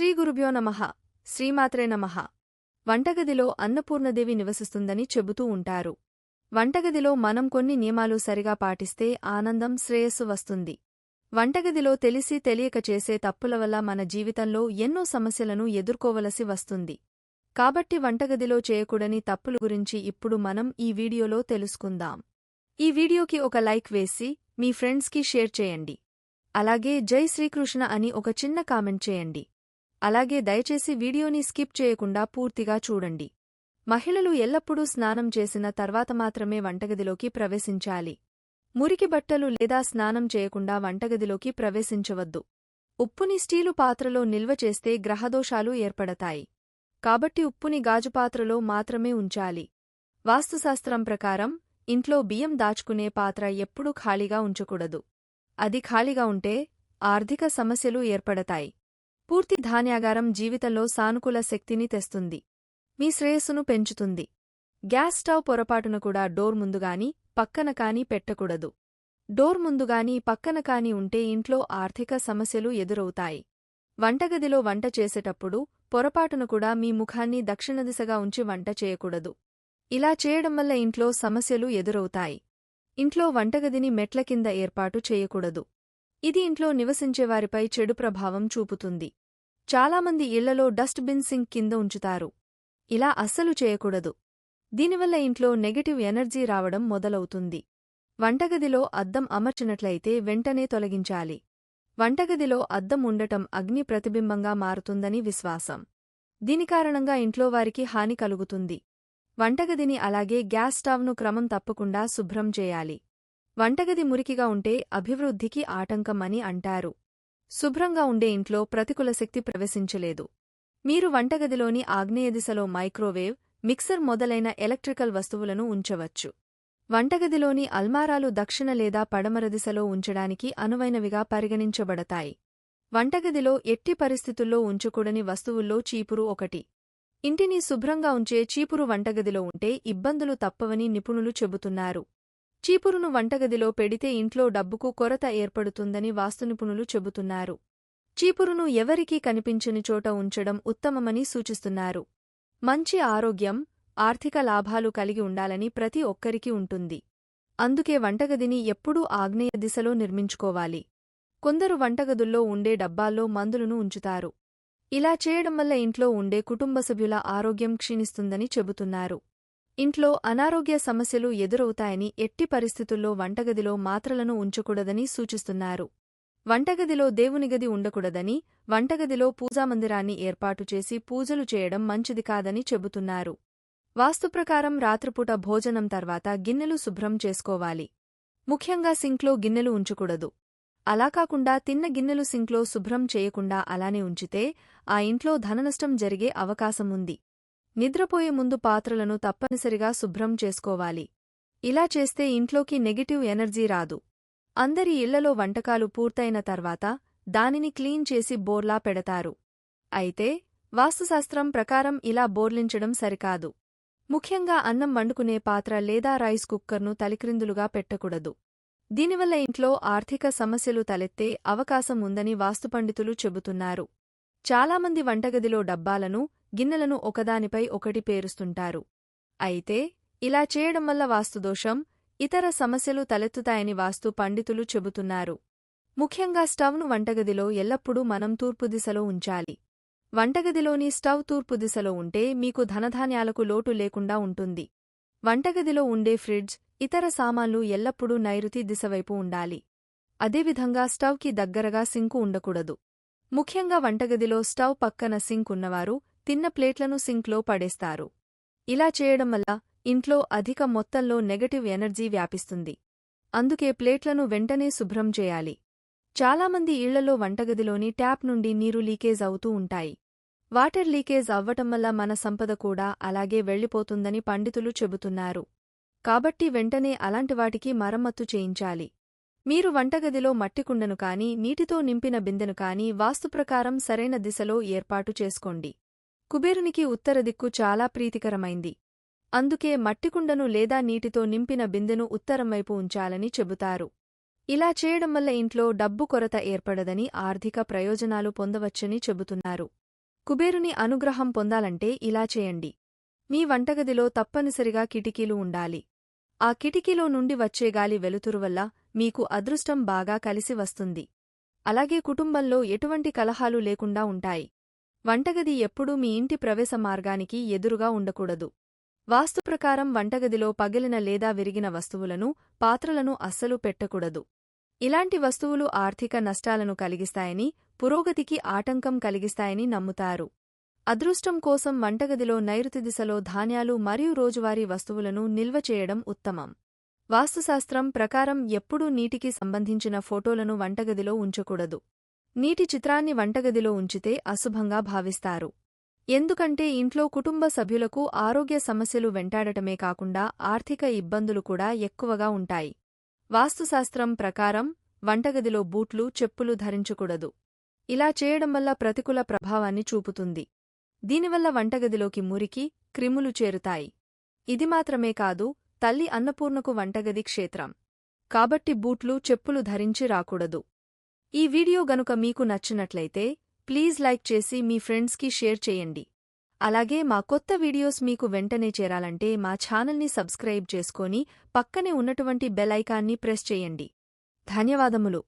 శ్రీ గురుభ్యో నమః. శ్రీమాత్రే నమః. వంటగదిలో అన్నపూర్ణదేవి నివసిస్తుందని చెబుతూ ఉంటారు. వంటగదిలో మనం కొన్ని నియమాలు సరిగా పాటిస్తే ఆనందం, శ్రేయస్సు వస్తుంది. వంటగదిలో తెలిసి తెలియక చేసే తప్పుల వల్ల మన జీవితంలో ఎన్నో సమస్యలను ఎదుర్కోవలసి వస్తుంది. కాబట్టి వంటగదిలో చేయకూడని తప్పుల గురించి ఇప్పుడు మనం ఈ వీడియోలో తెలుసుకుందాం. ఈ వీడియోకి ఒక లైక్ వేసి మీ ఫ్రెండ్స్కి షేర్ చేయండి. అలాగే జై శ్రీకృష్ణ అని ఒక చిన్న కామెంట్ చేయండి. అలాగే దయచేసి వీడియోని స్కిప్ చేయకుండా పూర్తిగా చూడండి. మహిళలు ఎల్లప్పుడూ స్నానం చేసిన తర్వాత మాత్రమే వంటగదిలోకి ప్రవేశించాలి. మురికి బట్టలు లేదా స్నానం చేయకుండా వంటగదిలోకి ప్రవేశించవద్దు. ఉప్పుని స్టీలు పాత్రలో నిల్వ చేస్తే గ్రహదోషాలు ఏర్పడతాయి. కాబట్టి ఉప్పుని గాజు పాత్రలో మాత్రమే ఉంచాలి. వాస్తుశాస్త్రం ప్రకారం ఇంట్లో బియ్యం దాచుకునే పాత్ర ఎప్పుడూ ఖాళీగా ఉంచకూడదు. అది ఖాళీగా ఉంటే ఆర్థిక సమస్యలు ఏర్పడతాయి. పూర్తి ధాన్యాగారం జీవితంలో సానుకూల శక్తిని తెస్తుంది. మీ శ్రేయస్సును పెంచుతుంది. గ్యాస్ స్టవ్ పొరపాటున కూడా డోర్ ముందుగాని పక్కన కానీ పెట్టకూడదు. డోర్ ముందుగాని పక్కన కాని ఉంటే ఇంట్లో ఆర్థిక సమస్యలు ఎదురవుతాయి. వంటగదిలో వంట చేసేటప్పుడు పొరపాటున కూడా మీ ముఖాన్ని దక్షిణదిశగా ఉంచి వంట చేయకూడదు. ఇలా చేయడం వల్ల ఇంట్లో సమస్యలు ఎదురవుతాయి. ఇంట్లో వంటగదిని మెట్ల కింద ఏర్పాటు చేయకూడదు. ఇది ఇంట్లో నివసించేవారిపై చెడు ప్రభావం చూపుతుంది. చాలామంది ఇళ్లలో డస్ట్ బిన్ సింక్ కింద ఉంచుతారు. ఇలా అస్సలు చేయకూడదు. దీనివల్ల ఇంట్లో నెగటివ్ ఎనర్జీ రావడం మొదలవుతుంది. వంటగదిలో అద్దం అమర్చినట్లయితే వెంటనే తొలగించాలి. వంటగదిలో అద్దం ఉండటం అగ్ని ప్రతిబింబంగా మారుతుందని విశ్వాసం. దీని కారణంగా ఇంట్లోవారికి హాని కలుగుతుంది. వంటగదిని అలాగే గ్యాస్ స్టవ్ను క్రమం తప్పకుండా శుభ్రం చేయాలి. వంటగది మురికిగా ఉంటే అభివృద్ధికి ఆటంకం అని అంటారు. శుభ్రంగా ఉండే ఇంట్లో ప్రతికూల శక్తి ప్రవేశించలేదు. మీరు వంటగదిలోని ఆగ్నేయ దిశలో మైక్రోవేవ్, మిక్సర్ మొదలైన ఎలక్ట్రికల్ వస్తువులను ఉంచవచ్చు. వంటగదిలోని అల్మారాలు దక్షిణ లేదా పడమర దిశలో ఉంచడానికి అనువైనవిగా పరిగణించబడతాయి. వంటగదిలో ఎట్టి పరిస్థితుల్లో ఉంచకూడని వస్తువుల్లో చీపురు ఒకటి. ఇంటిని శుభ్రంగా ఉంచే చీపురు వంటగదిలో ఉంటే ఇబ్బందులు తప్పవని నిపుణులు చెబుతున్నారు. చీపురును వంటగదిలో పెడితే ఇంట్లో డబ్బుకు కొరత ఏర్పడుతుందని వాస్తునిపుణులు చెబుతున్నారు. చీపురును ఎవరికీ కనిపించని చోట ఉంచడం ఉత్తమమని సూచిస్తున్నారు. మంచి ఆరోగ్యం, ఆర్థిక లాభాలు కలిగి ఉండాలని ప్రతి ఒక్కరికి ఉంటుంది. అందుకే వంటగదిని ఎప్పుడూ ఆగ్నేయ దిశలో నిర్మించుకోవాలి. కొందరు వంటగదుల్లో ఉండే డబ్బాల్లో మందులను ఉంచుతారు. ఇలా చేయడం వల్ల ఇంట్లో ఉండే కుటుంబ సభ్యుల ఆరోగ్యం క్షీణిస్తుందని చెబుతున్నారు. ఇంట్లో అనారోగ్య సమస్యలు ఎదురవుతాయని ఎట్టి పరిస్థితుల్లో వంటగదిలో మాత్రలను ఉంచకూడదని సూచిస్తున్నారు. వంటగదిలో దేవునిగది ఉండకూడదని, వంటగదిలో పూజామందిరాన్ని ఏర్పాటు చేసి పూజలు చేయడం మంచిది కాదని చెబుతున్నారు. వాస్తుప్రకారం రాత్రిపూట భోజనం తర్వాత గిన్నెలు శుభ్రం చేసుకోవాలి. ముఖ్యంగా సింక్లో గిన్నెలు ఉంచకూడదు. అలా కాకుండా తిన్న గిన్నెలు సింక్లో శుభ్రం చేయకుండా అలానే ఉంచితే ఆ ఇంట్లో ధననష్టం జరిగే అవకాశముంది. నిద్రపోయే ముందు పాత్రలను తప్పనిసరిగా శుభ్రం చేసుకోవాలి. ఇలా చేస్తే ఇంట్లోకి నెగటివ్ ఎనర్జీ రాదు. అందరి ఇళ్లలో వంటకాలు పూర్తయిన తర్వాత దానిని క్లీన్ చేసి బోర్లా పెడతారు. అయితే వాస్తుశాస్త్రం ప్రకారం ఇలా బోర్లించడం సరికాదు. ముఖ్యంగా అన్నం వండుకునే పాత్ర లేదా రైస్ కుక్కర్ను తలిక్రిందులుగా పెట్టకూడదు. దీనివల్ల ఇంట్లో ఆర్థిక సమస్యలు తలెత్తే అవకాశం ఉందని వాస్తుపండితులు చెబుతున్నారు. చాలామంది వంటగదిలో డబ్బాలను, గిన్నెలను ఒకదానిపై ఒకటి పేరుస్తుంటారు. అయితే ఇలా చేయడం వల్ల వాస్తుదోషం, ఇతర సమస్యలు తలెత్తుతాయని వాస్తు పండితులు చెబుతున్నారు. ముఖ్యంగా స్టవ్ను వంటగదిలో ఎల్లప్పుడూ మనం తూర్పు దిశలో ఉంచాలి. వంటగదిలోని స్టవ్ తూర్పు దిశలో ఉంటే మీకు ధనధాన్యాలకు లోటు లేకుండా ఉంటుంది. వంటగదిలో ఉండే ఫ్రిడ్జ్, ఇతర సామాన్లు ఎల్లప్పుడూ నైరుతి దిశవైపు ఉండాలి. అదేవిధంగా స్టవ్కి దగ్గరగా సింకు ఉండకూడదు. ముఖ్యంగా వంటగదిలో స్టవ్ పక్కన సింక్ ఉన్నవారు తిన్న ప్లేట్లను సింక్లో పడేస్తారు. ఇలా చేయడం వల్ల ఇంట్లో అధిక మొత్తంలో నెగటివ్ ఎనర్జీ వ్యాపిస్తుంది. అందుకే ప్లేట్లను వెంటనే శుభ్రం చేయాలి. చాలామంది ఇళ్లలో వంటగదిలోని ట్యాప్ నుండి నీరు లీకేజ్ అవుతూ ఉంటాయి. వాటర్ లీకేజ్ అవ్వటం వల్ల మన సంపద కూడా అలాగే వెళ్లిపోతుందని పండితులు చెబుతున్నారు. కాబట్టి వెంటనే అలాంటివాటికి మరమ్మత్తు చేయించాలి. మీరు వంటగదిలో మట్టికుండను కానీ నీటితో నింపిన బిందెను కానీ వాస్తుప్రకారం సరైన దిశలో ఏర్పాటు చేసుకోండి. కుబేరునికి ఉత్తర దిక్కు చాలా ప్రీతికరమైంది. అందుకే మట్టికుండను లేదా నీటితో నింపిన బిందెను ఉత్తరం వైపు ఉంచాలని చెబుతారు. ఇలా చేయడం వల్ల ఇంట్లో డబ్బు కొరత ఏర్పడదని, ఆర్థిక ప్రయోజనాలు పొందవచ్చని చెబుతున్నారు. కుబేరుని అనుగ్రహం పొందాలంటే ఇలా చేయండి. మీ వంటగదిలో తప్పనిసరిగా కిటికీలు ఉండాలి. ఆ కిటికీలో నుండి వచ్చే గాలి వెలుతురు వల్ల మీకు అదృష్టం బాగా కలిసి వస్తుంది. అలాగే కుటుంబంలో ఎటువంటి కలహాలు లేకుండా ఉంటాయి. వంటగది ఎప్పుడూ మీ ఇంటి ప్రవేశ మార్గానికి ఎదురుగా ఉండకూడదు. వాస్తు ప్రకారం వంటగదిలో పగిలిన లేదా విరిగిన వస్తువులను, పాత్రలను అస్సలు పెట్టకూడదు. ఇలాంటి వస్తువులు ఆర్థిక నష్టాలను కలిగిస్తాయని, పురోగతికి ఆటంకం కలిగిస్తాయని నమ్ముతారు. అదృష్టం కోసం వంటగదిలో నైరుతి దిశలో ధాన్యాలు మరియు రోజువారీ వస్తువులను నిల్వ చేయడం ఉత్తమం. వాస్తుశాస్త్రం ప్రకారం ఎప్పుడూ నీటికి సంబంధించిన ఫోటోలను వంటగదిలో ఉంచకూడదు. నీటి చిత్రాన్ని వంటగదిలో ఉంచితే అశుభంగా భావిస్తారు. ఎందుకంటే ఇంట్లో కుటుంబ సభ్యులకు ఆరోగ్య సమస్యలు వెంటాడటమే కాకుండా ఆర్థిక ఇబ్బందులు కూడా ఎక్కువగా ఉంటాయి. వాస్తుశాస్త్రం ప్రకారం వంటగదిలో బూట్లు, చెప్పులు ధరించకూడదు. ఇలా చేయడం వల్ల ప్రతికూల ప్రభావాన్ని చూపుతుంది. దీనివల్ల వంటగదిలోకి మురికి, క్రిములు చేరుతాయి. ఇది మాత్రమే కాదు, తల్లి అన్నపూర్ణకు వంటగది క్షేత్రం. కాబట్టి బూట్లు, చెప్పులు ధరించి రాకూడదు. ఈ వీడియో గనుక మీకు నచ్చినట్లయితే ప్లీజ్ లైక్ చేసి మీ ఫ్రెండ్స్కి షేర్ చేయండి. అలాగే మా కొత్త వీడియోస్ మీకు వెంటనే చేరాలంటే మా ఛానల్ని సబ్స్క్రైబ్ చేసుకొని పక్కనే ఉన్నటువంటి బెల్ ఐకాన్ని ప్రెస్ చేయండి. ధన్యవాదములు.